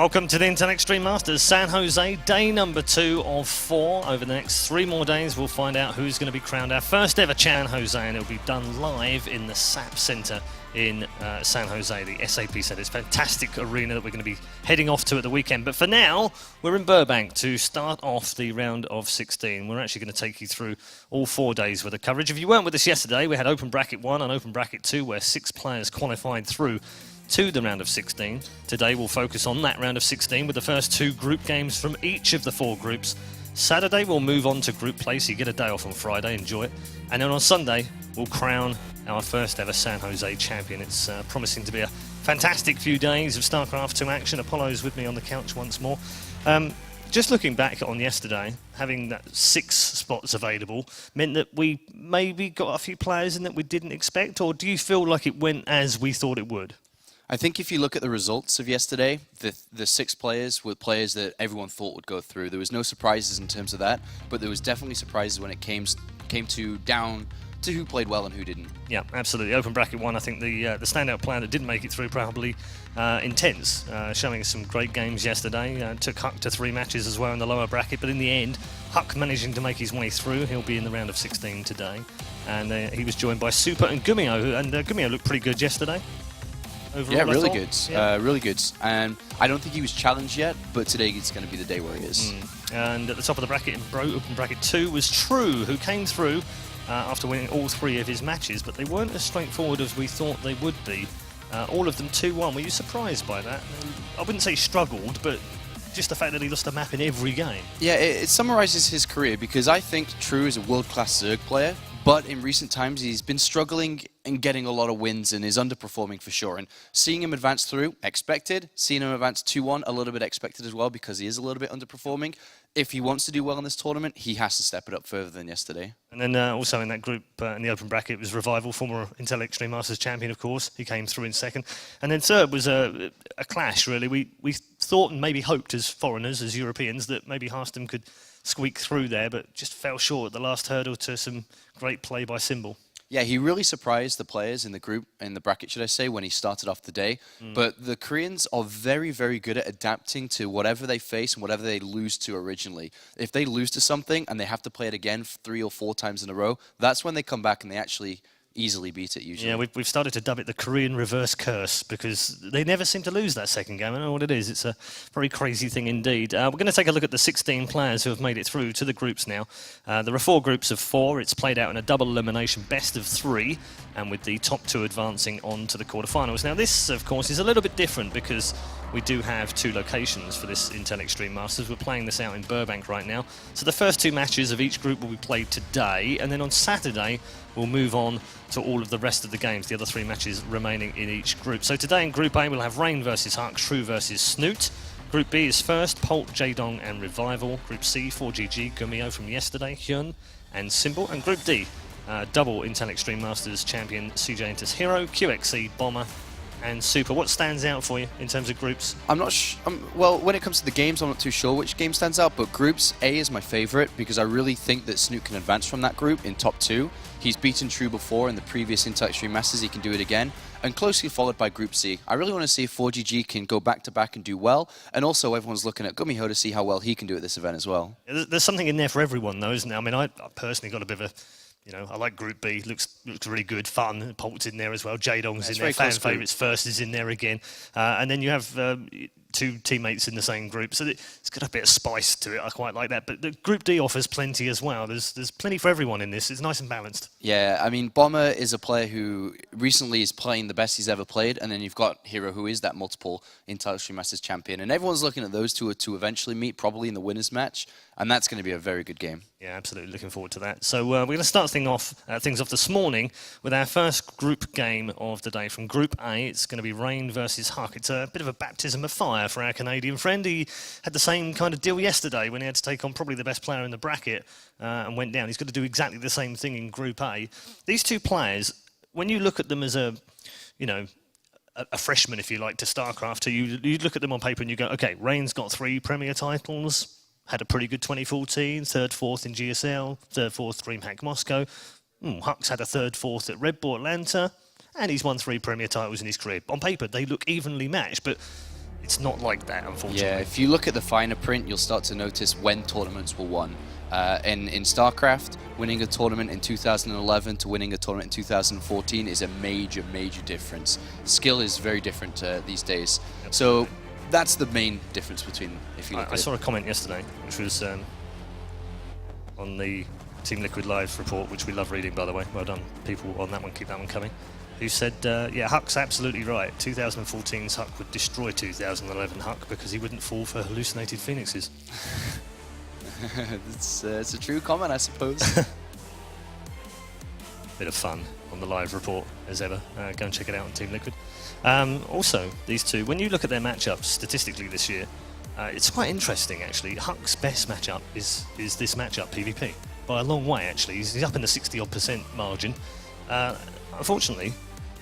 Welcome to the Intel Extreme Masters San Jose, day number 2 of 4. Over the next 3 more days, we'll find out who's going to be crowned our first ever San Jose, and it'll be done live in the SAP Center in San Jose, the SAP Center. It's a fantastic arena that we're going to be heading off to at the weekend. But for now, we're in Burbank to start off the round of 16. We're actually going to take you through all 4 days worth of coverage. If you weren't with us yesterday, we had Open Bracket 1 and Open Bracket 2, where 6 players qualified through to the round of 16. Today we'll focus on that round of 16 with the first 2 group games from each of the 4 groups. Saturday we'll move on to group play, so you get a day off on Friday, enjoy it. And then on Sunday we'll crown our first ever San Jose champion. It's promising to be a fantastic few days of StarCraft 2 action. Apollo's with me on the couch once more. Just looking back on yesterday, having that 6 spots available meant that we maybe got a few players in that we didn't expect, or do you feel like it went as we thought it would? I think if you look at the results of yesterday, the 6 players were players that everyone thought would go through. There was no surprises in terms of that, but there was definitely surprises when it came down to who played well and who didn't. Yeah, absolutely. Open Bracket 1, I think the standout player that didn't make it through probably Intense, showing us some great games yesterday. Took HuK to 3 matches as well in the lower bracket, but in the end, HuK managing to make his way through. He'll be in the round of 16 today. And he was joined by Super and Gummio, and Gummio looked pretty good yesterday. Overall, yeah, really good. Yeah. Really good. And I don't think he was challenged yet, but today is going to be the day where he is. And at the top of the bracket in Open Bracket 2 was True, who came through after winning all 3 of his matches, but they weren't as straightforward as we thought they would be. All of them 2-1. Were you surprised by that? I wouldn't say struggled, but just the fact that he lost a map in every game. Yeah, it summarizes his career, because I think True is a world-class Zerg player, but in recent times he's been struggling and getting a lot of wins and is underperforming for sure. And seeing him advance through, expected. Seeing him advance 2-1, a little bit expected as well, because he is a little bit underperforming. If he wants to do well in this tournament, he has to step it up further than yesterday. And then also in that group, in the open bracket, was Revival, former Intel Extreme Masters champion, of course. He came through in second. And then third was a clash, really. We thought and maybe hoped as foreigners, as Europeans, that maybe Harston could squeak through there, but just fell short at the last hurdle to some great play by Symbol. Yeah, he really surprised the players in the group, in the bracket, should I say, when he started off the day. But the Koreans are very, very good at adapting to whatever they face and whatever they lose to originally. If they lose to something and they have to play it again 3 or 4 times in a row, that's when they come back and they actually easily beat it usually. Yeah, we've started to dub it the Korean reverse curse, because they never seem to lose that second game. I don't know what it is. It's a very crazy thing indeed. We're going to take a look at the 16 players who have made it through to the groups now. There are 4 groups of 4. It's played out in a double elimination best of 3, and with the top 2 advancing on to the quarterfinals. Now this, of course, is a little bit different because we do have 2 locations for this Intel Extreme Masters. We're playing this out in Burbank right now. So the first 2 matches of each group will be played today, and then on Saturday we'll move on to all of the rest of the games, the other 3 matches remaining in each group. So today in Group A we'll have Rain versus HuK, True versus Snoot. Group B is first, Polt, Jaedong and Revival. Group C, 4GG, Gummio from yesterday, HuK and Symbol. And Group D, double Intel Extreme Masters champion CJ Entus Hero, QXC, Bomber and Super. What stands out for you in terms of groups? I'm not well, when it comes to the games, I'm not too sure which game stands out, but Groups A is my favorite because I really think that Snoot can advance from that group in top 2. He's beaten True before in the previous Intel Extreme Masters, he can do it again. And closely followed by Group C. I really want to see if 4GG can go back-to-back and do well, and also everyone's looking at Gummio to see how well he can do at this event as well. There's something in there for everyone though, isn't there? I mean, I personally got a bit of a, I like Group B, looks really good, fun. Polt's in there as well, Jaedong's in there, fan favourites first is in there again. And then you have 2 teammates in the same group, so it's got a bit of spice to it. I quite like that. But the Group D offers plenty as well. There's plenty for everyone in this. It's nice and balanced. Yeah, I mean, Bomber is a player who recently is playing the best he's ever played, and then you've got Hero, who is that multiple Intel Extreme Masters champion, and everyone's looking at those 2 to eventually meet, probably in the winners match, and that's going to be a very good game. Yeah, absolutely. Looking forward to that. So we're going to start things off this morning with our first group game of the day. From Group A, it's going to be Rain versus HuK. It's a bit of a baptism of fire for our Canadian friend. He had the same kind of deal yesterday when he had to take on probably the best player in the bracket and went down. He's got to do exactly the same thing in Group A. These 2 players, when you look at them as a freshman, if you like, to StarCraft, you look at them on paper and you go, okay, Rain's got 3 Premier titles, had a pretty good 2014, 3rd, 4th in GSL, 3rd, 4th DreamHack Moscow. HuK's had a 3rd, 4th at Red Bull Atlanta, and he's won 3 Premier titles in his career. On paper, they look evenly matched, but it's not like that, unfortunately. Yeah, if you look at the finer print, you'll start to notice when tournaments were won. In StarCraft, winning a tournament in 2011 to winning a tournament in 2014 is a major, major difference. Skill is very different these days. Absolutely. So that's the main difference between, if you look I at saw a comment yesterday, which was on the Team Liquid Live report, which we love reading, by the way. Well done, people on that one. Keep that one coming. Who said, yeah, HuK's absolutely right. 2014's HuK would destroy 2011 HuK because he wouldn't fall for hallucinated phoenixes. it's a true comment, I suppose. Bit of fun on the live report, as ever. Go and check it out on Team Liquid. Also, these two, when you look at their matchups statistically this year, it's quite interesting, actually. HuK's best matchup is this matchup, PvP. By a long way, actually. He's up in the 60-odd% margin. Unfortunately,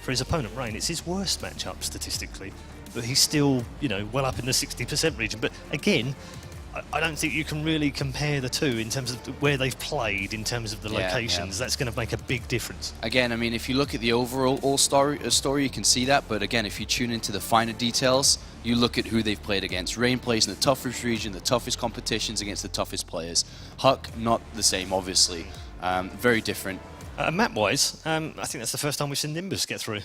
for his opponent, Rain, it's his worst matchup statistically. But he's still, you know, well up in the 60% region. But again, I don't think you can really compare the two in terms of where they've played, in terms of the locations. That's going to make a big difference. Again, I mean, if you look at the overall story, you can see that. But again, if you tune into the finer details, you look at who they've played against. Rain plays in the toughest region, the toughest competitions against the toughest players. HuK, not the same, obviously. Very different. Map-wise, I think that's the first time we've seen Nimbus get through.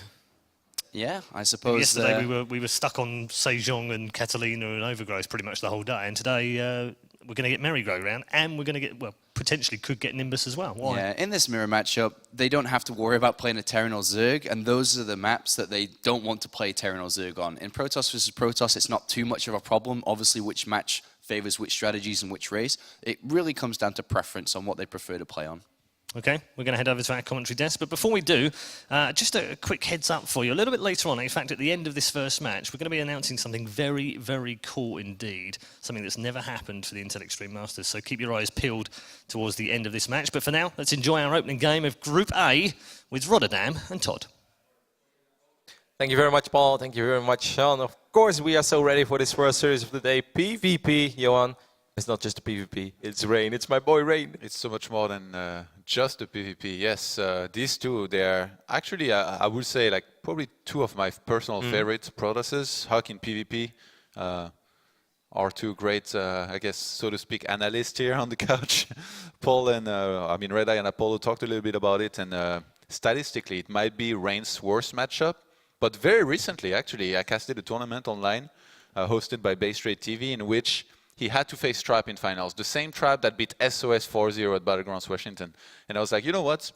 Yeah, I suppose. Yesterday we were stuck on Sejong and Catalina and Overgrowth pretty much the whole day, and today we're going to get Merry-Go Round, and we're going to get, well, potentially could get Nimbus as well. Why? Yeah, in this mirror matchup, they don't have to worry about playing a Terran or Zerg, and those are the maps that they don't want to play Terran or Zerg on. In Protoss versus Protoss, it's not too much of a problem. Obviously, which match favors which strategies and which race. It really comes down to preference on what they prefer to play on. Okay, we're going to head over to our commentary desk, but before we do, just a quick heads up for you. A little bit later on, in fact, at the end of this first match, we're going to be announcing something very, very cool indeed, something that's never happened for the Intel Extreme Masters, so keep your eyes peeled towards the end of this match. But for now, let's enjoy our opening game of Group A with Rotterdam and Todd. Thank you very much, Paul. Thank you very much, Sean. Of course, we are so ready for this first series of the day, PvP, Johan. It's not just a PvP, it's Rain. It's my boy Rain. It's so much more than just a PvP. Yes, these two, they're actually, I would say, like probably two of my personal favorite Protosses. HuK in PvP are two great, I guess, so to speak, analysts here on the couch. Paul and, I mean, Red Eye and Apollo talked a little bit about it, and statistically, it might be Rain's worst matchup. But very recently, actually, I casted a tournament online hosted by Base Trade TV in which he had to face Trap in finals, the same Trap that beat SOS 4-0 at Battlegrounds Washington. And I was like, you know what?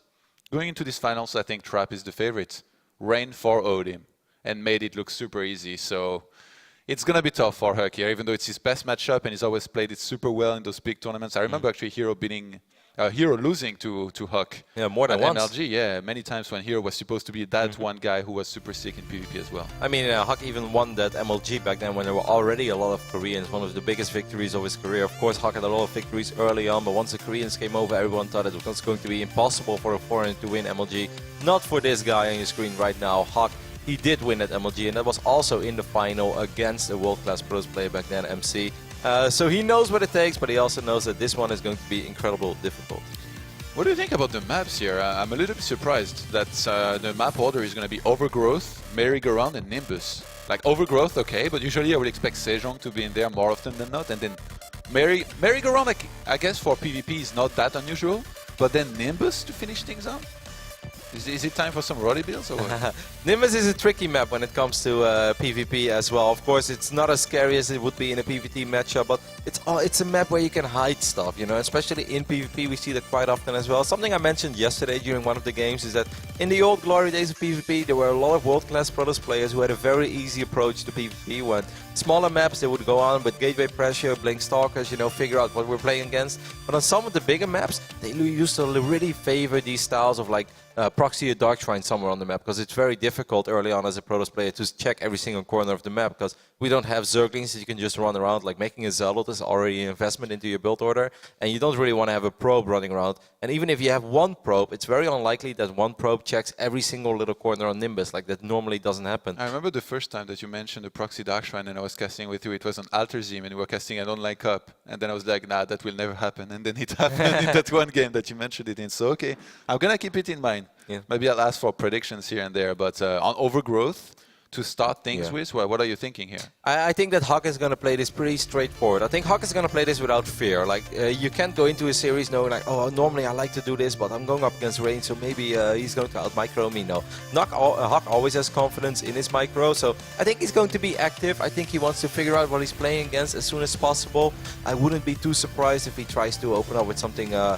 Going into these finals, I think Trap is the favorite. Rain 4-0'd him and made it look super easy. So it's going to be tough for HuK here, even though it's his best matchup and he's always played it super well in those big tournaments. I remember actually Hero losing to HuK. Yeah, more than once. MLG, yeah, many times when Hero was supposed to be that one guy who was super sick in PvP as well. I mean, HuK even won that MLG back then when there were already a lot of Koreans, one of the biggest victories of his career. Of course, HuK had a lot of victories early on, but once the Koreans came over, everyone thought it was going to be impossible for a foreigner to win MLG. Not for this guy on your screen right now, HuK. He did win that MLG, and that was also in the final against a world-class pros player back then, MC. So he knows what it takes, but he also knows that this one is going to be incredibly difficult. What do you think about the maps here? I'm a little bit surprised that the map order is going to be Overgrowth, Merry-Go-Round, and Nimbus. Like Overgrowth, okay, but usually I would expect Sejong to be in there more often than not, and then Merry-Go-Round, like, I guess for PvP is not that unusual, but then Nimbus to finish things up? Is it time for some Roddy builds or what? Nimbus is a tricky map when it comes to PvP as well. Of course, it's not as scary as it would be in a PvP matchup, but it's a map where you can hide stuff, you know. Especially in PvP, we see that quite often as well. Something I mentioned yesterday during one of the games is that in the old glory days of PvP, there were a lot of world-class Protoss players who had a very easy approach to PvP. When smaller maps, they would go on with gateway pressure, blink stalkers, you know, figure out what we're playing against. But on some of the bigger maps, they used to really favor these styles of like proxy a dark shrine somewhere on the map, because it's very difficult early on as a Protoss player to check every single corner of the map, because we don't have Zerglings that you can just run around. Like making a Zealot is already an investment into your build order, and you don't really want to have a probe running around. And even if you have one probe, it's very unlikely that one probe checks every single little corner on Nimbus. Like that normally doesn't happen. I remember the first time that you mentioned the proxy dark shrine and I was casting with you, it was on Alterzim and we were casting an online cup, and then I was like, nah, that will never happen, and then it happened in that one game that you mentioned it in. So okay, I'm gonna keep it in mind. Yeah. Maybe I'll ask for predictions here and there, but on Overgrowth, to start things with? What are you thinking here? I think that HuK is going to play this pretty straightforward. I think HuK is going to play this without fear. Like, you can't go into a series knowing like, oh, normally I like to do this, but I'm going up against Rain, so maybe he's going to out-micro me. No. HuK always has confidence in his micro, so I think he's going to be active. I think he wants to figure out what he's playing against as soon as possible. I wouldn't be too surprised if he tries to open up with something a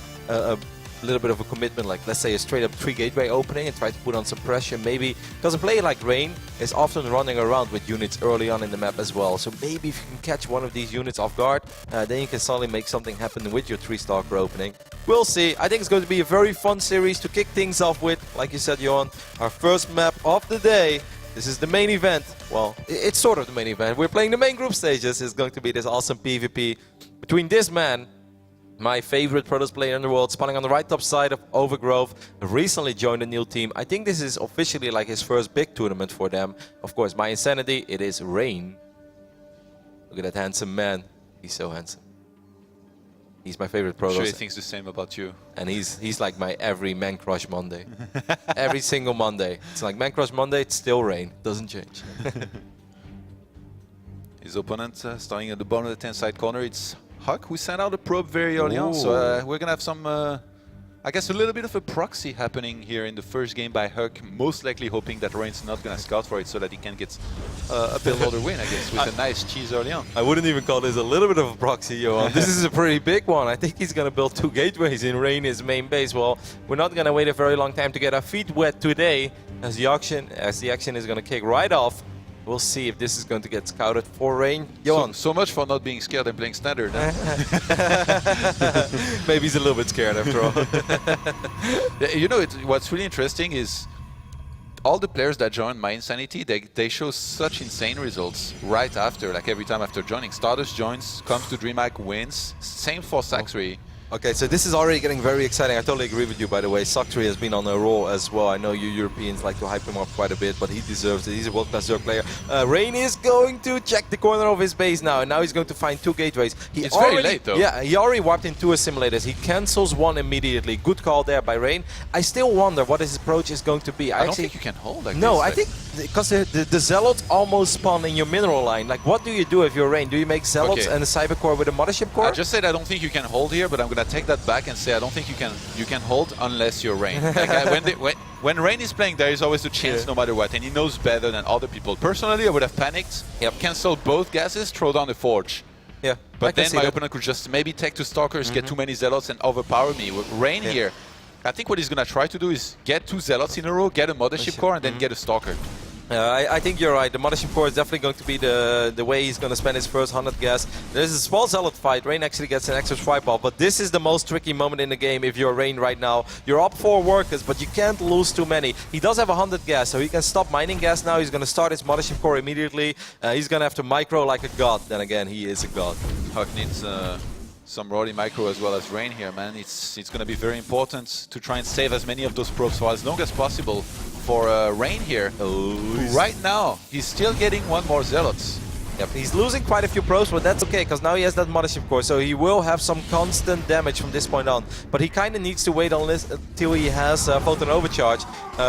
little bit of a commitment, like let's say a straight up 3 gateway opening and try to put on some pressure. Maybe because a player like Rain is often running around with units early on in the map as well. So maybe if you can catch one of these units off guard, then you can suddenly make something happen with your 3-stalker opening. We'll see. I think it's going to be a very fun series to kick things off with. Like you said, Johan, our first map of the day. This is the main event. Well, it's sort of the main event. We're playing the main group stages. It's going to be this awesome PvP between this man, my favorite Protoss player in the world, spawning on the right top side of Overgrowth, recently joined a new team. I think this is officially like his first big tournament for them. Of course, my insanity, it is Rain. Look at that handsome man. He's so handsome. He's my favorite Protoss. I'm sure he thinks the same about you. And he's like my every man crush Monday. Every single Monday. It's like man crush Monday, it's still Rain. Doesn't change. His opponent starting at the bottom of the 10 side corner, it's HuK, who sent out a probe very early on, so we're gonna have some, I guess, a little bit of a proxy happening here in the first game by HuK, most likely hoping that Rain's not gonna scout for it so that he can get a payloader win, I guess, with a nice cheese early on. I wouldn't even call this a little bit of a proxy, Johan. This is a pretty big one. I think he's gonna build 2 gateways in Rain, his main base. Well, we're not gonna wait a very long time to get our feet wet today, as the action is gonna kick right off. We'll see if this is going to get scouted for Rain. Johan. So much for not being scared and playing standard. Maybe he's a little bit scared after all. You know, what's really interesting is all the players that join My Insanity, they show such insane results right after, like every time after joining. Stardust joins, comes to DreamHack, wins. Same for Saxry. Okay, so this is already getting very exciting. I totally agree with you, by the way. Saxry has been on a roll as well. I know you Europeans like to hype him up quite a bit, but he deserves it. He's a world-class Zerg player. Rain is going to check the corner of his base now, and now he's going to find 2 gateways. It's very late, though. Yeah, he already warped in 2 assimilators. He cancels 1 immediately. Good call there by Rain. I still wonder what his approach is going to be. I don't think you can hold like no, this. I think because the Zealots almost spawn in your mineral line. Like, what do you do if you're Rain? Do you make Zealots and a Cyber Core with a Mothership Core? I just said I don't think you can hold here, but I'm going to take that back and say I don't think you can hold unless you're Rain. Like, when Rain is playing, there is always a chance no matter what, and he knows better than other people. Personally, I would have panicked, cancel both gases, throw down the Forge. Yeah, but then my opponent could just maybe take 2 Stalkers, get too many Zealots, and overpower me. With Rain here, I think what he's going to try to do is get 2 Zealots in a row, get a Mothership Core, and then get a Stalker. I think you're right. The Mothership Core is definitely going to be the way he's going to spend his first 100 gas. There's a small Zealot fight. Rain actually gets an extra swipe off, but this is the most tricky moment in the game if you're Rain right now. You're up 4 workers, but you can't lose too many. He does have 100 gas, so he can stop mining gas now. He's going to start his Mothership Core immediately. He's going to have to micro like a god. Then again, he is a god. HuK needs some Roddy micro as well as Rain here, man. It's going to be very important to try and save as many of those probes for as long as possible for Rain here. Right now, he's still getting 1 more Zealots. Yep, he's losing quite a few probes, but that's okay, because now he has that Mothership Core, so he will have some constant damage from this point on. But he kind of needs to wait until he has Photon Overcharge.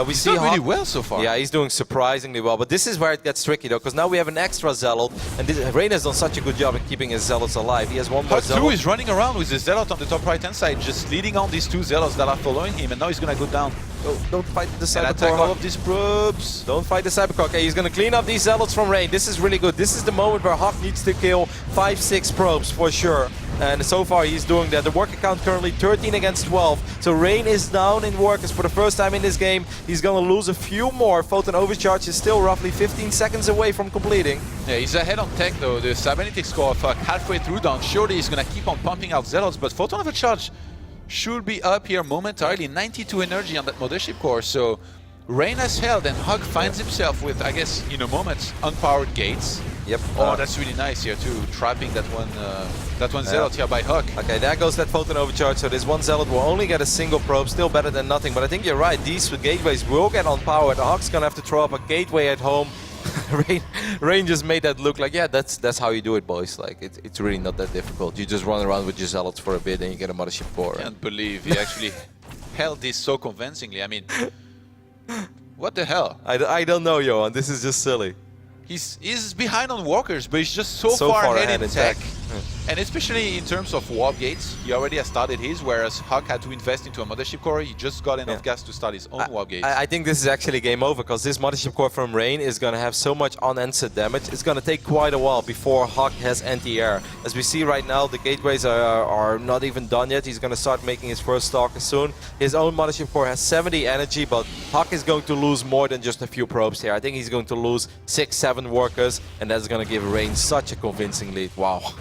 He's done really well so far. Yeah, he's doing surprisingly well, but this is where it gets tricky though, because now we have an extra Zealot, and Rain has done such a good job in keeping his Zealots alive. He has 1 more Zealot. HuK is running around with the Zealot on the top right-hand side, just leading on these 2 Zealots that are following him, and now he's going to go down. Oh, don't fight the Cyber Core. Attack all of these probes. Don't fight the Cyber Core. Okay, he's going to clean up these Zealots from Rain. This is really good. This is the moment where HuK needs to kill 5-6 probes for sure. And so far he's doing that. The worker count currently 13 against 12. So Rain is down in workers for the first time in this game. He's going to lose a few more. Photon Overcharge is still roughly 15 seconds away from completing. Yeah, he's ahead on tech though. The Cybernetic score of HuK halfway through down. Surely he's going to keep on pumping out Zealots, but Photon Overcharge should be up here momentarily. 92 energy on that Mothership Core. So Rain has held, and HuK finds himself with, I guess, in a moment, unpowered gates. Yep. Oh, that's really nice here too, trapping that one Zealot here by HuK. Okay, there goes that Photon Overcharge. So this 1 Zealot will only get a single probe, still better than nothing. But I think you're right, these gateways will get unpowered. HuK's gonna have to throw up a gateway at home. Rain just made that look like, yeah, that's how you do it, boys. Like, it's really not that difficult. You just run around with your Zealots for a bit and you get a Mothership Core. I can't believe he actually held this so convincingly. I mean, What the hell? I don't know, Johan. This is just silly. He's behind on walkers, but he's just so far ahead in tech. Yeah. And especially in terms of warp gates, he already has started his, whereas HuK had to invest into a mothership core. He just got enough gas to start his own warp gates. I think this is actually game over, because this mothership core from Rain is going to have so much unanswered damage. It's going to take quite a while before HuK has anti-air. As we see right now, the gateways are not even done yet. He's going to start making his first stalker soon. His own mothership core has 70 energy, but HuK is going to lose more than just a few probes here. I think he's going to lose 6-7 workers, and that's going to give Rain such a convincing lead. Wow.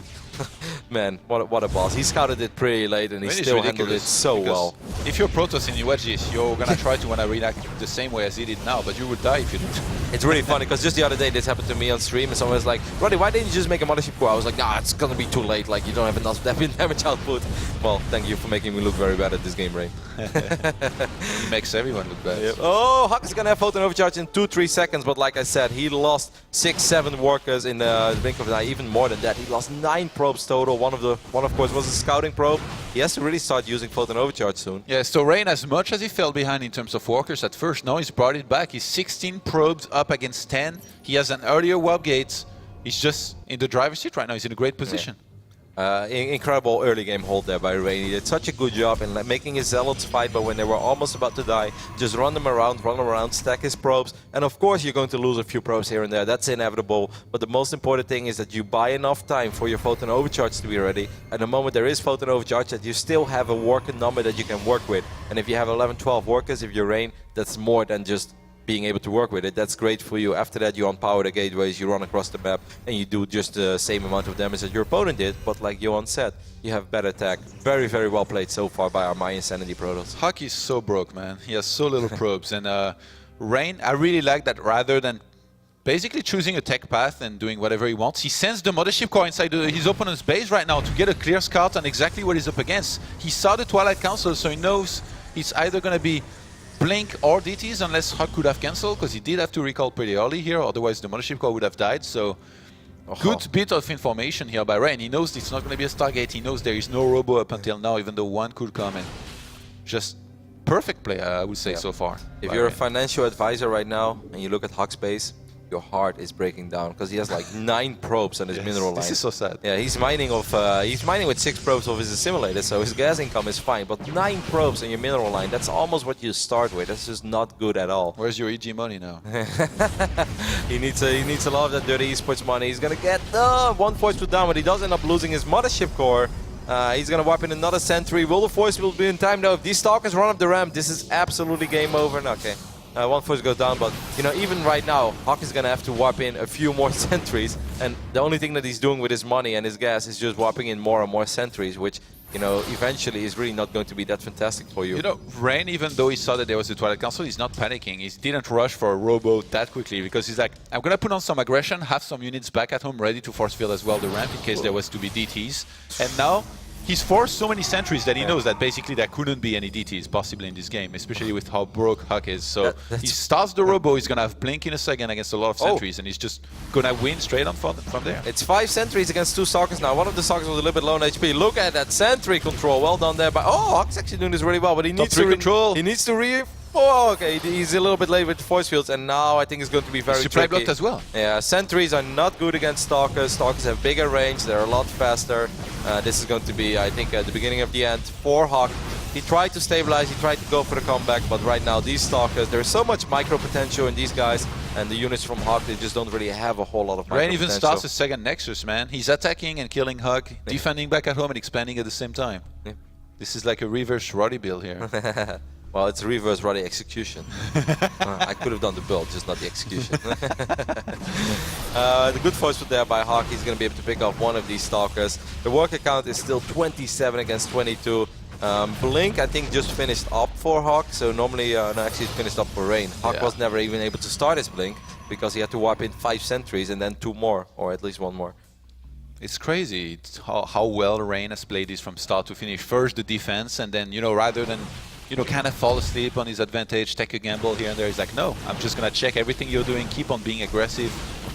Man, what a boss. He scouted it pretty late and he still handled it so well. If you're Protoss and you watch this, you're gonna try to wanna react the same way as he did now, but you would die if you didn't. It's really funny, because just the other day this happened to me on stream and someone was like, Roddy, why didn't you just make a mothership core? I was like, nah, it's gonna be too late, like you don't have enough damage output. Well, thank you for making me look very bad at this game, Rain. It makes everyone look bad. Yep. Oh, HuK is gonna have photon overcharge in 2-3 seconds, but like I said, he lost 6-7 workers in the blink of an eye, even more than that. He lost 9 probes total. One of course was a scouting probe. He has to really start using photon overcharge soon. Yeah, so Rain, as much as he fell behind in terms of workers at first, now he's brought it back. He's 16 probes up against 10. He has an earlier warp gate. He's just in the driver's seat right now. He's in a great position. Yeah. Incredible early game hold there by Rain. He did such a good job in making his zealots fight, but when they were almost about to die, just run around, stack his probes, and of course you're going to lose a few probes here and there. That's inevitable, but the most important thing is that you buy enough time for your photon overcharge to be ready. At the moment there is photon overcharge, that you still have a working number that you can work with. And if you have 11-12 workers, if you're Rain, that's more than just being able to work with it. That's great for you. After that, you unpower the gateways, you run across the map, and you do just the same amount of damage that your opponent did. But like Johan said, you have better attack. Very, very well played so far by our My Insanity Protoss. HuK is so broke, man. He has so little probes. And Rain, I really like that rather than basically choosing a tech path and doing whatever he wants, he sends the mothership core inside his opponent's base right now to get a clear scout on exactly what he's up against. He saw the Twilight Council, so he knows it's either going to be Blink or DTs, unless HuK could have cancelled, because he did have to recall pretty early here, otherwise the mothership core would have died. So good bit of information here by Rain. He knows it's not going to be a Stargate. He knows there is no robo up until now, even though one could come. And just perfect play, I would say, so far. If you're a financial advisor right now and you look at HuK's base, your heart is breaking down, because he has like 9 probes on his mineral line. This is so sad. Yeah, he's mining with 6 probes of his assimilator, so his gas income is fine. But 9 probes on your mineral line, that's almost what you start with. That's just not good at all. Where's your EG money now? he needs a lot of that dirty esports money. He's gonna get one force put down, but he does end up losing his mothership core. He's gonna wipe in another sentry. Will the force will be in time though? If these stalkers run up the ramp, this is absolutely game over. Okay. One force goes down, but you know, even right now, HuK is gonna have to warp in a few more sentries, and the only thing that he's doing with his money and his gas is just warping in more and more sentries, which, you know, eventually is really not going to be that fantastic for you. You know, Rain, even though he saw that there was a Twilight Council, he's not panicking. He didn't rush for a robo that quickly, because he's like, I'm gonna put on some aggression, have some units back at home ready to force field as well the ramp in case there was to be DTs. And now he's forced so many sentries that he knows that basically there couldn't be any DTs possibly in this game, especially with how broke HuK is. So he starts the robo, he's gonna have Blink in a second against a lot of sentries, and he's just gonna win straight on from there. It's 5 sentries against 2 stalkers now. One of the stalkers was a little bit low on HP. Look at that sentry control, well done there. But HuK's actually doing this really well, but he needs to control. He needs to Oh, okay, he's a little bit late with the force fields, and now I think it's going to be very tricky. Supply blocked as well. Yeah, sentries are not good against stalkers. Stalkers have bigger range, they're a lot faster. This is going to be, I think, the beginning of the end for HuK. He tried to stabilize, he tried to go for the comeback, but right now these stalkers, there's so much micro potential in these guys, and the units from HuK, they just don't really have a whole lot of micro Rain potential. even starts a second Nexus, man. He's attacking and killing HuK, defending back at home and expanding at the same time. Yeah. This is like a reverse Roddy build here. Well, it's reverse Roddy execution. I could have done the build, just not the execution. The good force put there by HuK. He's going to be able to pick off one of these stalkers. The worker count is still 27 against 22. Blink, I think, just finished up for HuK. So normally, no, actually, it finished up for Rain. HuK was never even able to start his Blink because he had to wipe in 5 sentries and then 2 more, or at least 1 more. It's crazy how well Rain has played this from start to finish. First the defense, and then, you know, rather than, you know, kind of fall asleep on his advantage, take a gamble here and there, he's like, no, I'm just gonna check everything you're doing, keep on being aggressive,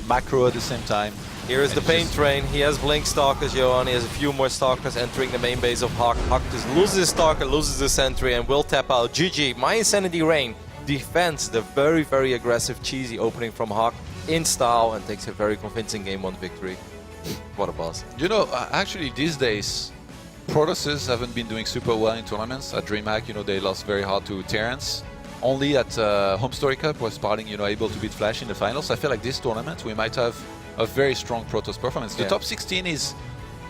macro at the same time. Here is the paint train. He has Blink stalkers, Johan. He has a few more stalkers entering the main base of HuK. HuK just loses his stalker, loses the sentry, and will tap out. GG, My Insanity Rain defends the very, very aggressive, cheesy opening from HuK in style and takes a very convincing Game 1 victory. What a boss. You know, actually these days, Protoses haven't been doing super well in tournaments. At DreamHack, you know, they lost very hard to Terrence. Only at Home Story Cup was Sparling, you know, able to beat Flash in the finals. I feel like this tournament we might have a very strong Protoss performance. The top 16 is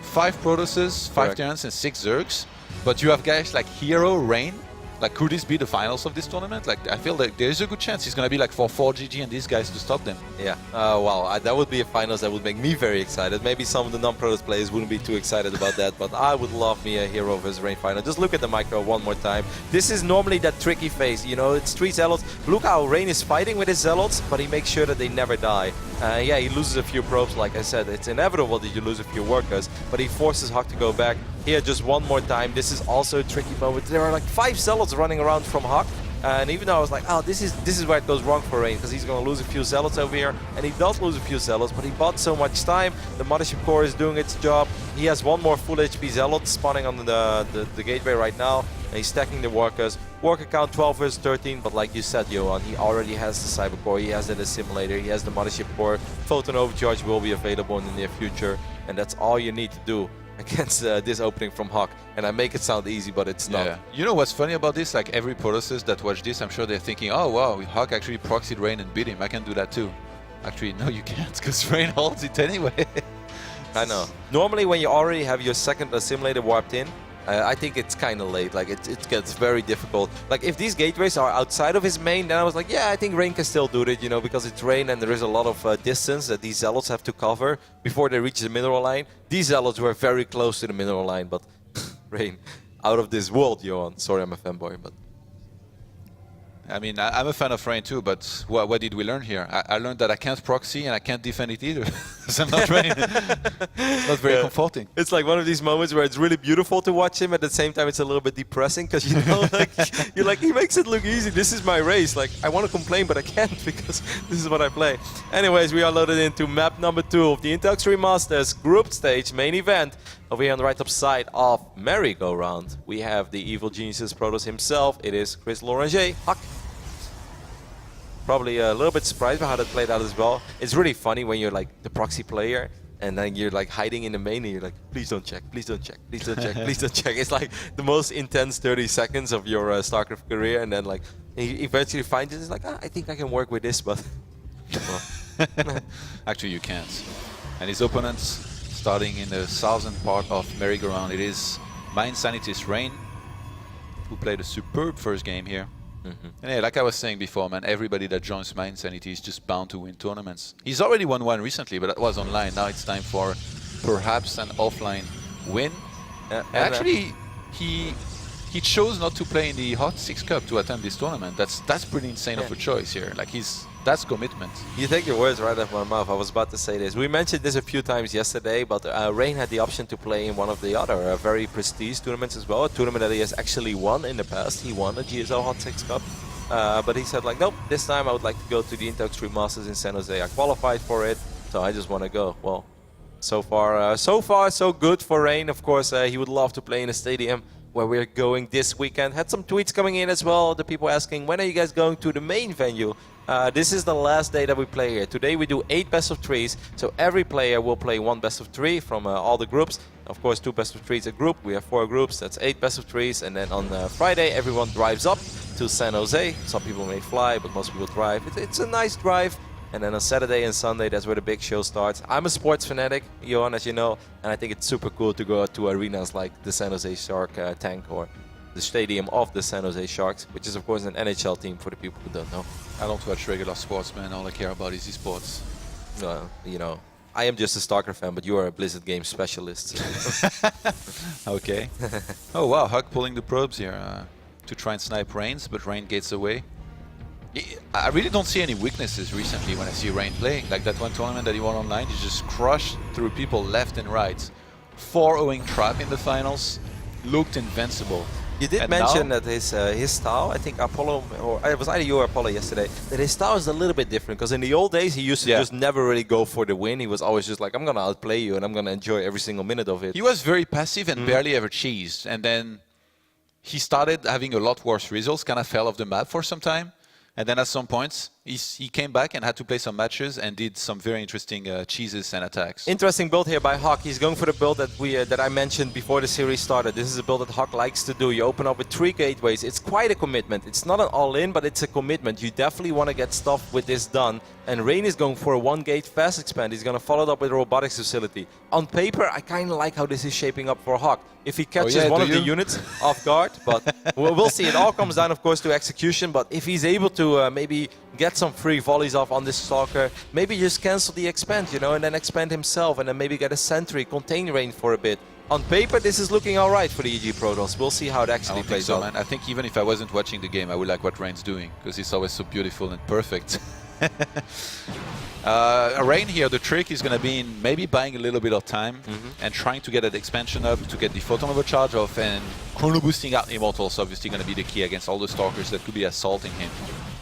5 Protosses, 5 Terrence and 6 Zergs. But you have guys like Hero, Rain. Like, could this be the finals of this tournament? Like, I feel like there's a good chance he's going to be like 4-4 GG and these guys to stop them. Yeah, wow, that would be a finals that would make me very excited. Maybe some of the non-Protoss players wouldn't be too excited about that, but I would love me a Hero versus Rain final. Just look at the micro one more time. This is normally that tricky phase, you know, it's 3 Zealots. Look how Rain is fighting with his Zealots, but he makes sure that they never die. Yeah, he loses a few probes, like I said. It's inevitable that you lose a few workers, but he forces HuK to go back. Here, just one more time. This is also a tricky moment. There are like 5 Zealots running around from HuK. And even though I was like, oh, this is where it goes wrong for Rain, because he's going to lose a few Zealots over here. And he does lose a few Zealots, but he bought so much time. The Mothership Core is doing its job. He has one more full HP Zealot spawning on the gateway right now. And he's stacking the workers. Worker count 12 versus 13, but like you said, Johan, he already has the Cyber Core, he has the Assimilator, he has the Mothership Core. Photon Overcharge will be available in the near future, and that's all you need to do against this opening from HuK. And I make it sound easy, but it's not. Yeah. You know what's funny about this? Like, every Protosses that watch this, I'm sure they're thinking, oh wow, HuK actually proxied Rain and beat him, I can do that too. Actually, no, you can't, because Rain holds it anyway. I know. Normally when you already have your second Assimilator warped in, I think it's kind of late. Like, it gets very difficult. Like, if these gateways are outside of his main, then I was like, yeah, I think Rain can still do it, you know, because it's Rain and there is a lot of distance that these Zealots have to cover before they reach the mineral line. These Zealots were very close to the mineral line, but Rain, out of this world, Johan. Sorry, I'm a fanboy, but... I mean, I'm a fan of Rain too, but what did we learn here? I learned that I can't proxy and I can't defend it either. Because I'm not Rain. It's not very comforting. It's like one of these moments where it's really beautiful to watch him. At the same time, it's a little bit depressing because, you know, like, you're like, he makes it look easy. This is my race. Like, I want to complain, but I can't because this is what I play. Anyways, we are loaded into map number 2 of the Intel Extreme Masters group stage main event. Over here on the right top side of Merry-Go-Round, we have the Evil Geniuses Protoss himself. It is Chris Loranger, HuK. Probably a little bit surprised by how that played out as well. It's really funny when you're like the proxy player and then you're like hiding in the main and you're like, please don't check, please don't check, please don't check, please don't check. It's like the most intense 30 seconds of your StarCraft career, and then like he eventually finds it. It's like, I think I can work with this, but actually you can't. And his opponents starting in the southern part of Merry-Go-Round, it is Mind Sanity's Rain, who played a superb first game here. And yeah, like I was saying before, man, everybody that joins Mind Sanity is just bound to win tournaments. He's already won one recently, but that was online. Now it's time for perhaps an offline win. Actually, he chose not to play in the Hot 6 Cup to attend this tournament. That's pretty insane of a choice here. Like, that's commitment. You take your words right out of my mouth. I was about to say this. We mentioned this a few times yesterday, but Rain had the option to play in one of the other very prestige tournaments as well. A tournament that he has actually won in the past. He won the GSL Hot 6 Cup. But he said, like, nope, this time I would like to go to the Intel Extreme Masters in San Jose. I qualified for it, so I just want to go. Well, so far, so good for Rain. Of course, he would love to play in a stadium where we're going this weekend. Had some tweets coming in as well. The people asking, when are you guys going to the main venue? This is the last day that we play here. Today we do 8 best of 3s, so every player will play 1 best of 3 from all the groups. Of course, 2 best of 3s a group. We have 4 groups, that's 8 best of 3s. And then on Friday, everyone drives up to San Jose. Some people may fly, but most people drive. It's a nice drive. And then on Saturday and Sunday, that's where the big show starts. I'm a sports fanatic, Johan, as you know, and I think it's super cool to go out to arenas like the San Jose Shark Tank or the stadium of the San Jose Sharks, which is of course an NHL team for the people who don't know. I don't watch regular sports, man. All I care about is esports. You know, I am just a StarCraft fan, but you are a Blizzard game specialist. Okay. Oh wow, HuK pulling the probes here to try and snipe Rains, but Rain gets away. I really don't see any weaknesses recently when I see Rain play. Like that one tournament that he won online, he just crushed through people left and right. 4-0ing trap in the finals, looked invincible. You did mention that his style, I think Apollo, or it was either you or Apollo yesterday, that his style is a little bit different. Because in the old days, he used to just never really go for the win. He was always just like, I'm going to outplay you and I'm going to enjoy every single minute of it. He was very passive and barely ever cheesed. And then he started having a lot worse results, kind of fell off the map for some time. And then at some points, he came back and had to play some matches and did some very interesting cheeses and attacks. Interesting build here by HuK. He's going for the build that I mentioned before the series started. This is a build that HuK likes to do. You open up with 3 gateways. It's quite a commitment. It's not an all-in, but it's a commitment. You definitely want to get stuff with this done. And Rain is going for a 1-gate fast expand. He's going to follow it up with a robotics facility. On paper, I kind of like how this is shaping up for HuK. If he catches one of the units off guard, but we'll see. It all comes down, of course, to execution. But if he's able to maybe get some free volleys off on this Stalker, maybe just cancel the expand, you know, and then expand himself, and then maybe get a sentry, contain Rain for a bit. On paper, this is looking all right for the EG Protoss. We'll see how it actually plays out. Man. I think even if I wasn't watching the game, I would like what Rain's doing, because he's always so beautiful and perfect. Rain here, the trick is going to be in maybe buying a little bit of time and trying to get that expansion up to get the photon overcharge off, and chrono boosting out Immortals obviously going to be the key against all the Stalkers that could be assaulting him.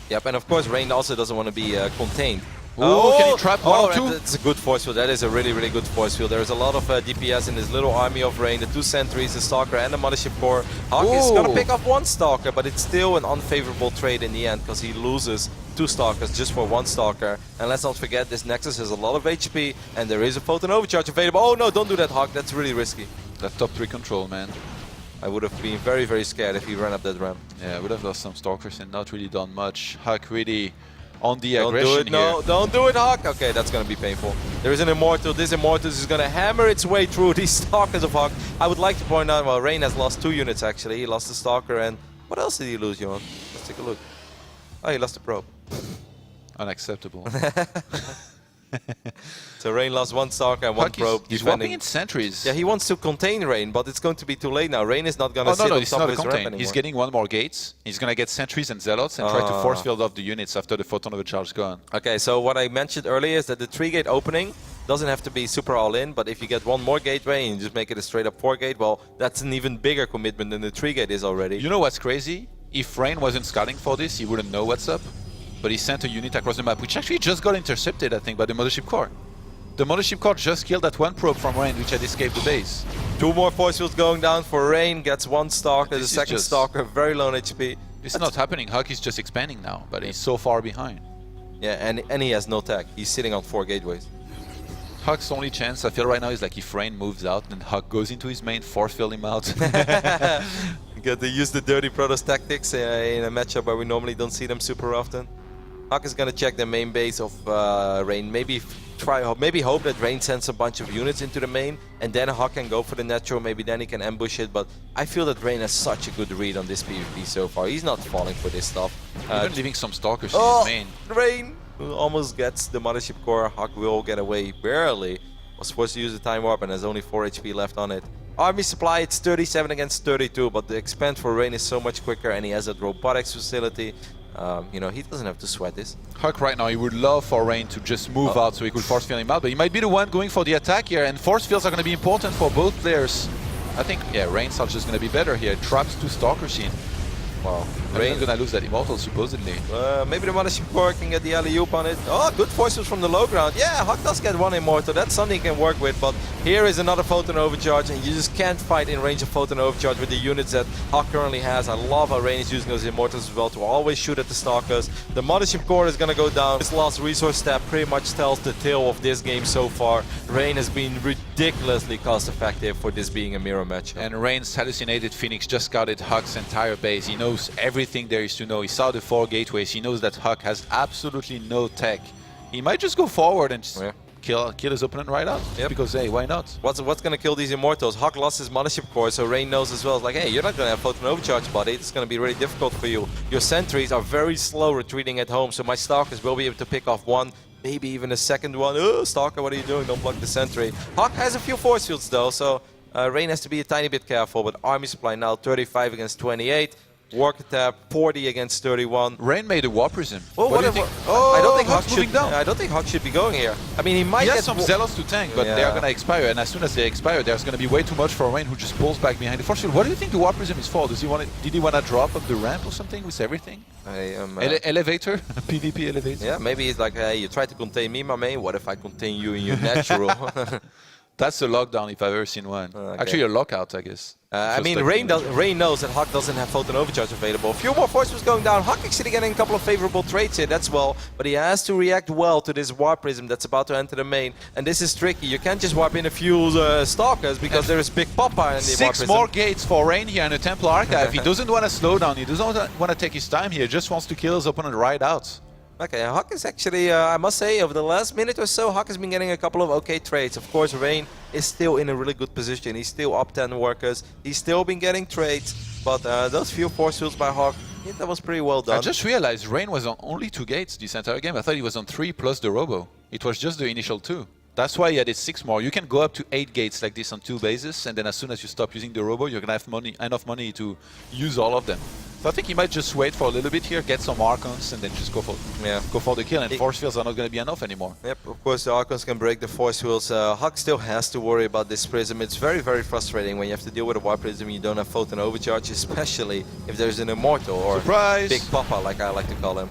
Yep, and of course Rain also doesn't want to be contained. Can he trap 1 or 2? That's a good force field. That is a really, really good force field. There's a lot of DPS in this little army of Rain. The 2 sentries, the Stalker and the Mothership Core. HuK is going to pick up 1 Stalker, but it's still an unfavorable trade in the end because he loses 2 Stalkers just for 1 Stalker. And let's not forget, this Nexus has a lot of HP and there is a Photon Overcharge available. Oh no, don't do that, HuK. That's really risky. That top 3 control, man. I would have been very, very scared if he ran up that ramp. Yeah, I would have lost some Stalkers and not really done much. HuK really on the Don't aggression do it, no, here. don't do it, HuK. Okay, that's going to be painful. There is an Immortal. This Immortal is going to hammer its way through these Stalkers of HuK. I would like to point out, well, Rain has lost 2 units actually. He lost the Stalker, and what else did he lose, Johan? Let's take a look. Oh, he lost the probe. Unacceptable. So Rain lost 1 Stalker and 1 probe. He's swapping in sentries. Yeah, he wants to contain Rain, but it's going to be too late now. Rain is not going to sit on top of his ramp anymore. He's getting 1 more gates. He's going to get sentries and zealots and try to force field off the units after the photon overcharge is gone. Okay, so what I mentioned earlier is that the 3-gate opening doesn't have to be super all-in, but if you get 1 more gateway and you just make it a straight-up 4-gate, well, that's an even bigger commitment than the 3-gate is already. You know what's crazy? If Rain wasn't scouting for this, he wouldn't know what's up. But he sent a unit across the map, which actually just got intercepted, I think, by the Mothership Core. The Mothership Core just killed that 1 probe from Rain, which had escaped the base. 2 more force fields going down for Rain, gets 1 Stalker, the second Stalker, very low on HP. This is not happening. HuK is just expanding now, but he's so far behind. Yeah, and he has no tech. He's sitting on 4 gateways. HuK's only chance, I feel right now, is like if Rain moves out and HuK goes into his main, force field him out. Get to use the dirty Protoss tactics in a matchup where we normally don't see them super often. HuK is gonna check the main base of Rain. Maybe hope that Rain sends a bunch of units into the main, and then HuK can go for the natural. Maybe then he can ambush it. But I feel that Rain has such a good read on this PvP so far. He's not falling for this stuff. Even leaving some Stalkers in his main. Rain almost gets the Mothership Core. HuK will get away barely. Was supposed to use the time warp and has only 4 HP left on it. Army supply, it's 37 against 32, but the expand for Rain is so much quicker, and he has a robotics facility. You know, he doesn't have to sweat this. HuK right now, he would love for Rain to just move out so he could force field him out, but he might be the one going for the attack here, and force fields are going to be important for both players. I think, yeah, Rain's are just going to be better here. Traps 2 Stalkers in. Wow. Rain's going to lose that Immortal, supposedly. Maybe the Mothership Core can get the alley-oop on it. Oh, good forces from the low ground. Yeah, HuK does get 1 Immortal. That's something he can work with. But here is another Photon Overcharge, and you just can't fight in range of Photon Overcharge with the units that HuK currently has. I love how Rain is using those Immortals as well to always shoot at the Stalkers. The Mothership Core is going to go down. This last resource step pretty much tells the tale of this game so far. Rain has been ridiculously cost-effective for this being a mirror match. And Rain's hallucinated Phoenix just scouted HuK's entire base. He knows everything there is to know. He saw the 4 gateways. He knows that HuK has absolutely no tech. He might just go forward and just kill his opponent right out. Yep. Because, hey, why not? What's going to kill these Immortals? HuK lost his Mothership Core, so Rain knows as well. It's like, hey, you're not going to have Photon Overcharge, buddy. It's going to be really difficult for you. Your sentries are very slow retreating at home, so my Stalkers will be able to pick off 1, maybe even a second one. Oh, Stalker, what are you doing? Don't block the sentry. HuK has a few force fields, though, so Rain has to be a tiny bit careful. But army supply now 35 against 28. Work attack 40 against 31. Rain made a War Prism. Oh, what do you think? I don't think HuK's moving down. I don't think HuK should be going here. I mean, he might He has get some Zealots to tank, but they are going to expire. And as soon as they expire, there's going to be way too much for Rain, who just pulls back behind the force field. What do you think the War Prism is for? Did he want to drop up the ramp or something with everything? Elevator? PvP elevator? Yeah, maybe he's like, hey, you try to contain me, my main. What if I contain you in your natural? That's a lockdown if I've ever seen one. Okay. Actually, a lockout, I guess. I Just mean, like Rain knows that HuK doesn't have Photon Overcharge available. A few more force fields going down. HuK actually getting a couple of favorable trades here, that's well. But he has to react well to this Warp Prism that's about to enter the main. And this is tricky. You can't just warp in a few Stalkers because there is Big Papa in the Warp Prism. 6 more gates for Rain here in the Templar Archive. He doesn't want to slow down. He doesn't want to take his time here. Just wants to kill his opponent right out. Okay, HuK is actually, I must say, over the last minute or so, HuK has been getting a couple of okay trades. Of course, Rain is still in a really good position. He's still up 10 workers. He's still been getting trades. But those few force fields by HuK, yeah, that was pretty well done. I just realized Rain was on only 2 gates this entire game. I thought he was on 3 plus the Robo. It was just the initial 2. That's why he added 6 more. You can go up to 8 gates like this on 2 bases, and then as soon as you stop using the Robo, you're going to have enough money to use all of them. So I think he might just wait for a little bit here, get some Archons, and then just go for the kill. And force fields are not going to be enough anymore. Yep, of course the Archons can break the force fields. HuK still has to worry about this Prism. It's very, very frustrating when you have to deal with a Warp Prism and you don't have Photon Overcharge, especially if there's an Immortal or Surprise! Big Papa, like I like to call him.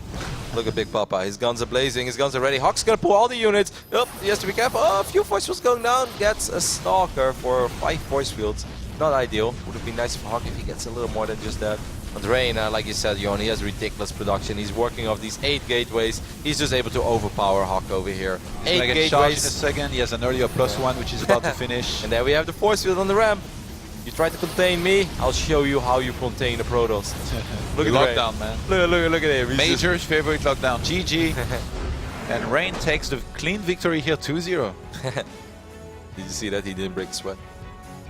Look at Big Papa. His guns are blazing. His guns are ready. HuK's gonna pull all the units. Oh, he has to be careful. Oh, a few force fields going down. Gets a Stalker for 5 force fields. Not ideal. Would have been nice for HuK if he gets a little more than just that. But Rain, like you said, Jon, he has ridiculous production. He's working off these 8 gateways. He's just able to overpower HuK over here. He's 8 gonna get charged in a gateways. second. He has an earlier +1, which is about to finish. And there we have the force field on the ramp. You try to contain me, I'll show you how you contain the Protoss. Look at Lockdown, man. Look at him. He's Major's favorite lockdown. GG. And Rain takes the clean victory here, 2-0. Did you see that? He didn't break sweat.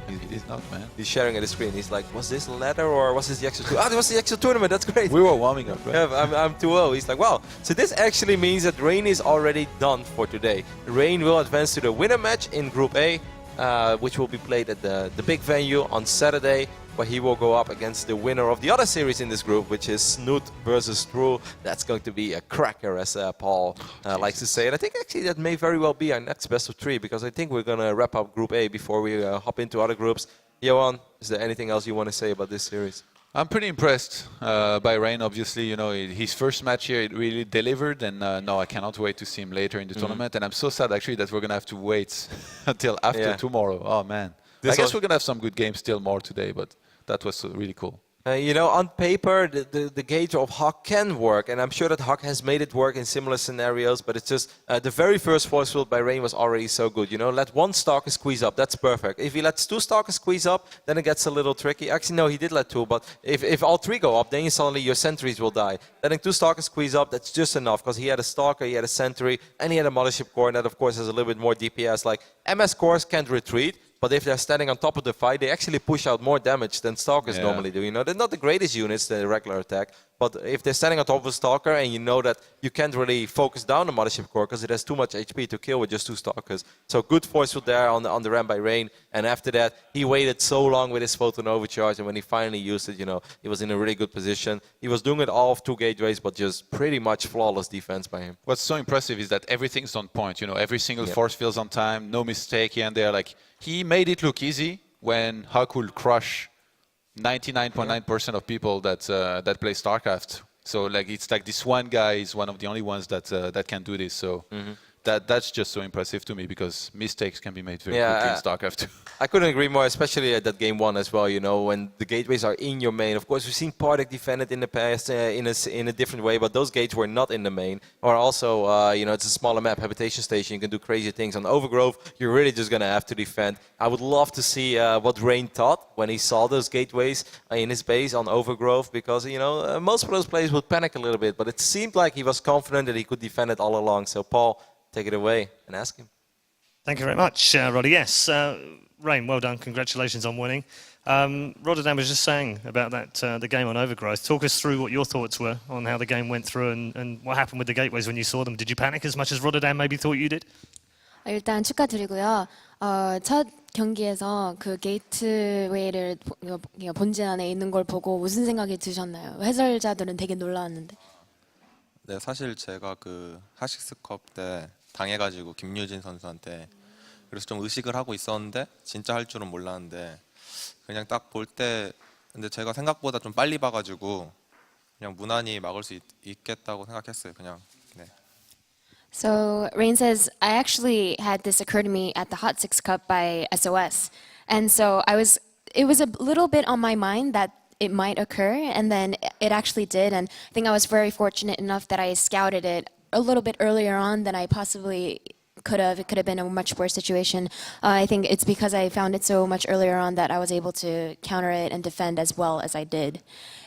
He did not, man. He's sharing at the screen. He's like, was this ladder or was this the actual tournament? Ah, it was the actual tournament. That's great. We were warming up, right? Yeah, I'm 2-0. He's like, wow. So this actually means that Rain is already done for today. Rain will advance to the winner match in Group A, which will be played at the big venue on Saturday, where he will go up against the winner of the other series in this group, which is Snoot versus True. That's going to be a cracker, as Paul likes to say. And I think actually that may very well be our next best of 3, because I think we're going to wrap up Group A before we hop into other groups. Johan, is there anything else you want to say about this series? I'm pretty impressed by Rain, obviously. You know, his first match here, it really delivered, and no, I cannot wait to see him later in the tournament. And I'm so sad, actually, that we're going to have to wait until after tomorrow. Oh, man. I guess we're going to have some good games still more today, but that was really cool. You know, on paper, the gauge of HuK can work, and I'm sure that HuK has made it work in similar scenarios, but it's just the very first force field by Rain was already so good. You know, let 1 Stalker squeeze up, that's perfect. If he lets 2 Stalkers squeeze up, then it gets a little tricky. Actually, no, he did let 2, but if all 3 go up, then suddenly your sentries will die. Letting 2 Stalkers squeeze up, that's just enough, because he had a Stalker, he had a sentry, and he had a Mothership Core, and that, of course, has a little bit more DPS. Like, MS Cores can't retreat, but if they're standing on top of the fight, they actually push out more damage than Stalkers normally do. You know, they're not the greatest units, the regular attack, but if they're standing on top of a Stalker and you know that you can't really focus down the Mothership Core because it has too much HP to kill with just 2 Stalkers. So good force field there on the ramp by Rain, and after that, he waited so long with his Photon Overcharge, and when he finally used it, you know, he was in a really good position. He was doing it all of 2 gateways, but just pretty much flawless defense by him. What's so impressive is that everything's on point. You know, every single force field's on time, no mistake here and there. Like, he made it look easy when HuK will crush 99.9% of people that play StarCraft. So like it's like this one guy is one of the only ones that can do this. So that's just so impressive to me, because mistakes can be made very quickly in StarCraft. I couldn't agree more, especially at that game 1 as well, you know, when the gateways are in your main. Of course, we've seen Partick defend it in the past in a different way, but those gates were not in the main. Or also, you know, it's a smaller map, Habitation Station, you can do crazy things. On Overgrowth, you're really just going to have to defend. I would love to see what Rain thought when he saw those gateways in his base on Overgrowth, because, you know, most of those players would panic a little bit, but it seemed like he was confident that he could defend it all along. So, Paul, take it away and ask him. Thank you very much, Roddy. Yes, Rain, well done. Congratulations on winning. Rotterdam was just saying about that the game on Overgrowth. Talk us through what your thoughts were on how the game went through and what happened with the gateways when you saw them. Did you panic as much as Rotterdam maybe thought you did? 일단 축하드리고요. 첫 경기에서 그 게이트웨이를 본진 안에 있는 걸 보고 무슨 생각이 드셨나요? 해설자들은 되게 놀라웠는데. 네, 사실 제가 그 하식스컵 때 당해가지고 김유진 선수한테 그래서 좀 의식을 하고 있었는데 진짜 할 줄은 몰랐는데 그냥 딱 볼 때 근데 제가 생각보다 좀 빨리 봐가지고 그냥 무난히 막을 수 있겠다고 생각했어요. 그냥 네. So Rain says, I actually had this occur to me at the Hot Six Cup by SOS. And so it was a little bit on my mind that it might occur, and then it actually did. And I think I was very fortunate enough that I scouted it a little bit earlier on than I possibly could have. It could have been a much worse situation. I think it's because I found it so much earlier on that I was able to counter it and defend as well as I did.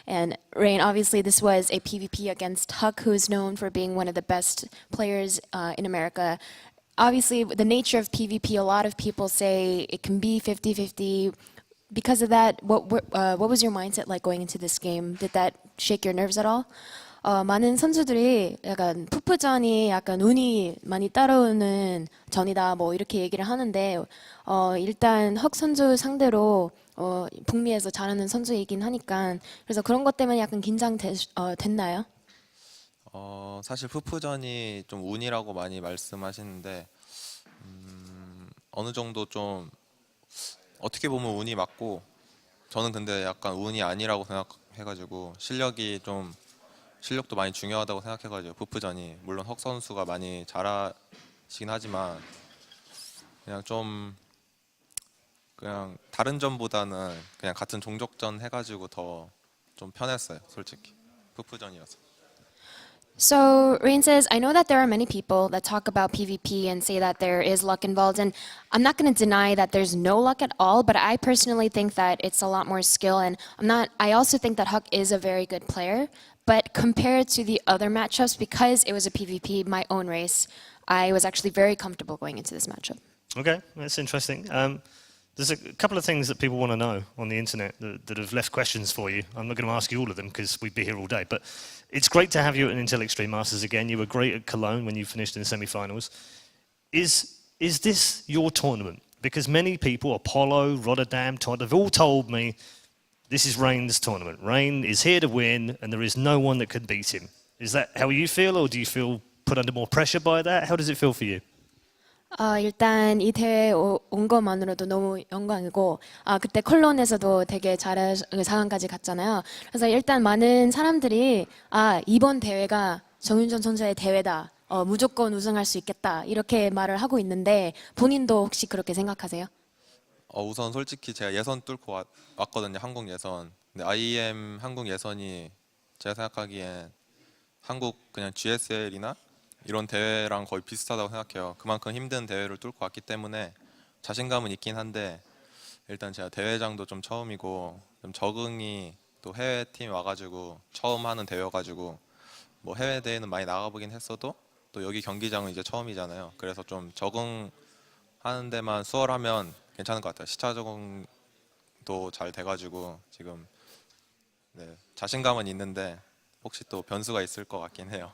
And Rain, obviously this was a PvP against HuK, who is known for being one of the best players in America. Obviously, the nature of PvP, a lot of people say it can be 50-50. Because of that, what was your mindset like going into this game? Did that shake your nerves at all? 많은 선수들이 약간 푸푸전이 약간 운이 많이 따라오는 전이다 뭐 이렇게 얘기를 하는데 일단 헉 선수 상대로 북미에서 잘하는 선수이긴 하니까 그래서 그런 것 때문에 약간 됐나요? 사실 푸푸전이 좀 운이라고 많이 말씀하시는데 어느 정도 좀 어떻게 보면 운이 맞고 저는 근데 약간 운이 아니라고 생각해가지고 실력도 많이 중요하다고 생각해가지고 푸푸전이 물론 헉 선수가 많이 잘하시긴 하지만 그냥 다른 전보다는 그냥 같은 종족전 해가지고 더 좀 편했어요 솔직히 푸푸전이어서. So Rain says, I know that there are many people that talk about PvP and say that there is luck involved, and I'm not going to deny that there's no luck at all, but I personally think that it's a lot more skill, and I also think that HuK is a very good player, but compared to the other matchups, because it was a PvP, my own race, I was actually very comfortable going into this matchup. Okay, that's interesting. There's a couple of things that people want to know on the internet that have left questions for you. I'm not going to ask you all of them because we'd be here all day, but it's great to have you at Intel Extreme Masters again. You were great at Cologne when you finished in the semi-finals. Is this your tournament? Because many people, Apollo, Rotterdam, Todd, have all told me this is Rain's tournament. Rain is here to win and there is no one that can beat him. Is that how you feel, or do you feel put under more pressure by that? How does it feel for you? 일단 이 대회에 온 것만으로도 너무 영광이고 그때 컬론에서도 되게 4강까지 갔잖아요. 그래서 일단 많은 사람들이 이번 대회가 정윤정 선수의 대회다. 무조건 우승할 수 있겠다. 이렇게 말을 하고 있는데 본인도 혹시 그렇게 생각하세요? 우선 솔직히 제가 예선 뚫고 왔거든요. 한국 예선. 근데 IEM 한국 예선이 제가 생각하기엔 한국 그냥 GSL이나 이런 대회랑 거의 비슷하다고 생각해요. 그만큼 힘든 대회를 뚫고 왔기 때문에 자신감은 있긴 한데 일단 제가 대회장도 좀 처음이고 좀 적응이 또 해외 팀 와가지고 처음 하는 대회여가지고 뭐 해외 대회는 많이 나가보긴 했어도 또 여기 경기장은 이제 처음이잖아요. 그래서 좀 적응하는 데만 수월하면 괜찮을 것 같아요. 시차 적응도 잘 돼가지고 지금 자신감은 있는데 혹시 또 변수가 있을 것 같긴 해요.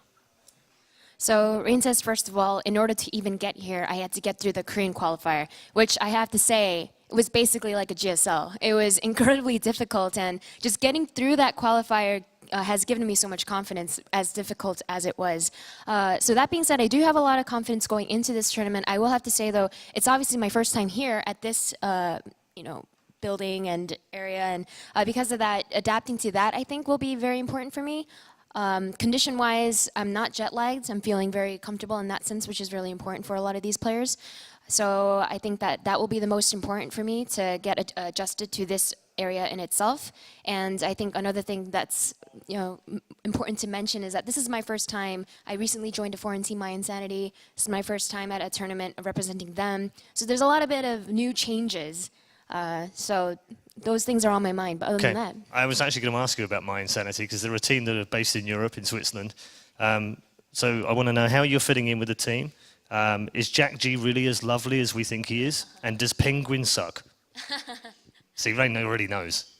So Rain says, first of all, in order to even get here, I had to get through the Korean qualifier, which I have to say, it was basically like a GSL. It was incredibly difficult, and just getting through that qualifier has given me so much confidence, as difficult as it was. So that being said, I do have a lot of confidence going into this tournament. I will have to say, though, it's obviously my first time here at this, building and area, and because of that, adapting to that, I think will be very important for me. Condition-wise, I'm not jet-lagged. I'm feeling very comfortable in that sense, which is really important for a lot of these players. So I think that will be the most important for me to get adjusted to this area in itself. And I think another thing that's important to mention is that this is my first time. I recently joined a foreign team, My Insanity. This is my first time at a tournament representing them. So there's a lot of bit of new changes. So those things are on my mind, but other than that. I was actually going to ask you about My Insanity because they're a team that are based in Europe, in Switzerland. So I want to know how you're fitting in with the team. Is Jack G really as lovely as we think he is? And does Penguin suck? See, Rain already knows.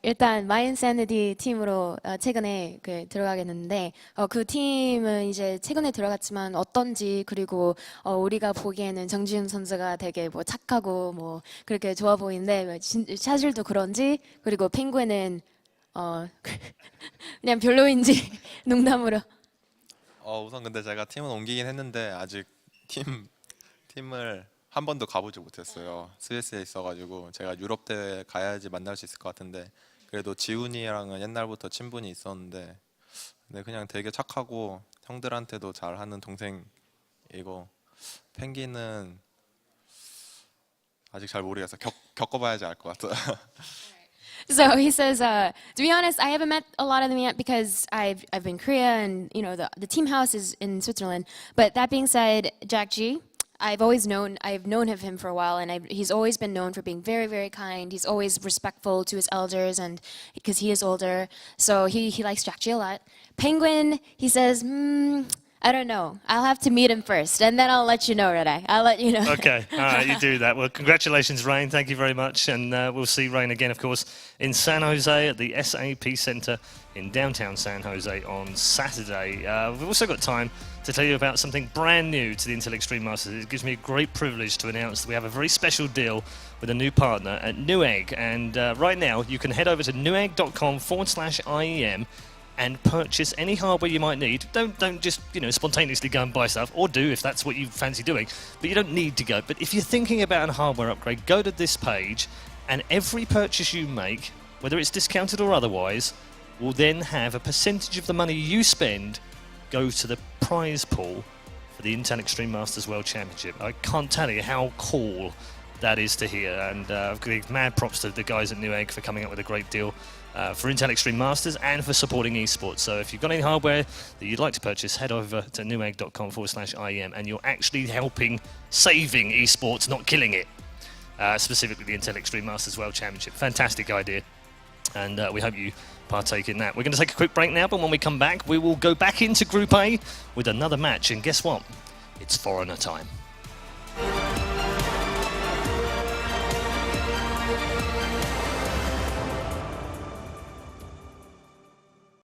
일단 My Insanity 팀으로 최근에 들어가게 됐는데 그 팀은 이제 최근에 들어갔지만 어떤지 그리고 우리가 보기에는 정지훈 선수가 되게 뭐 착하고 뭐 그렇게 좋아 보이는데 사실도 그런지 그리고 펭귄은 그냥 별로인지 농담으로. 우선 근데 제가 팀은 옮기긴 했는데 아직 팀을 한 번도 가보지 못했어요. 스위스에 있어가지고 제가 유럽 대회 가야지 만날 수 있을 것 같은데 그래도 지훈이랑은 옛날부터 친분이 있었는데 그냥 되게 착하고 형들한테도 잘하는 동생이고 펭귄은 아직 잘 모르겠어. 겪어봐야지 알 것 같아. So he says, to be honest, I haven't met a lot of them yet because I've been in Korea and the team house is in Switzerland. But that being said, Jack G, I've known of him for a while, and he's always been known for being very, very kind. He's always respectful to his elders, and because he is older, so he likes Jack G a lot. Penguin, he says, I don't know. I'll have to meet him first, and then I'll let you know, Renai. I'll let you know. Okay, all right, you do that. Well, congratulations, Rain. Thank you very much. And we'll see Rain again, of course, in San Jose at the SAP Center in downtown San Jose on Saturday. We've also got time to tell you about something brand new to the Intel Extreme Masters. It gives me a great privilege to announce that we have a very special deal with a new partner at Newegg. And right now, you can head over to newegg.com/IEM and purchase any hardware you might need. Don't just spontaneously go and buy stuff, or do if that's what you fancy doing. But you don't need to go. But if you're thinking about a hardware upgrade, go to this page, and every purchase you make, whether it's discounted or otherwise, will then have a percentage of the money you spend go to the prize pool for the Intel Extreme Masters World Championship. I can't tell you how cool that is to hear, and mad props to the guys at Newegg for coming up with a great deal for Intel Extreme Masters and for supporting esports. So if you've got any hardware that you'd like to purchase, head over to newegg.com/IEM, and you're actually saving esports, not killing it. Specifically the Intel Extreme Masters World Championship. Fantastic idea, and we hope you partake in that. We're going to take a quick break now, but when we come back, we will go back into Group A with another match, and guess what? It's foreigner time.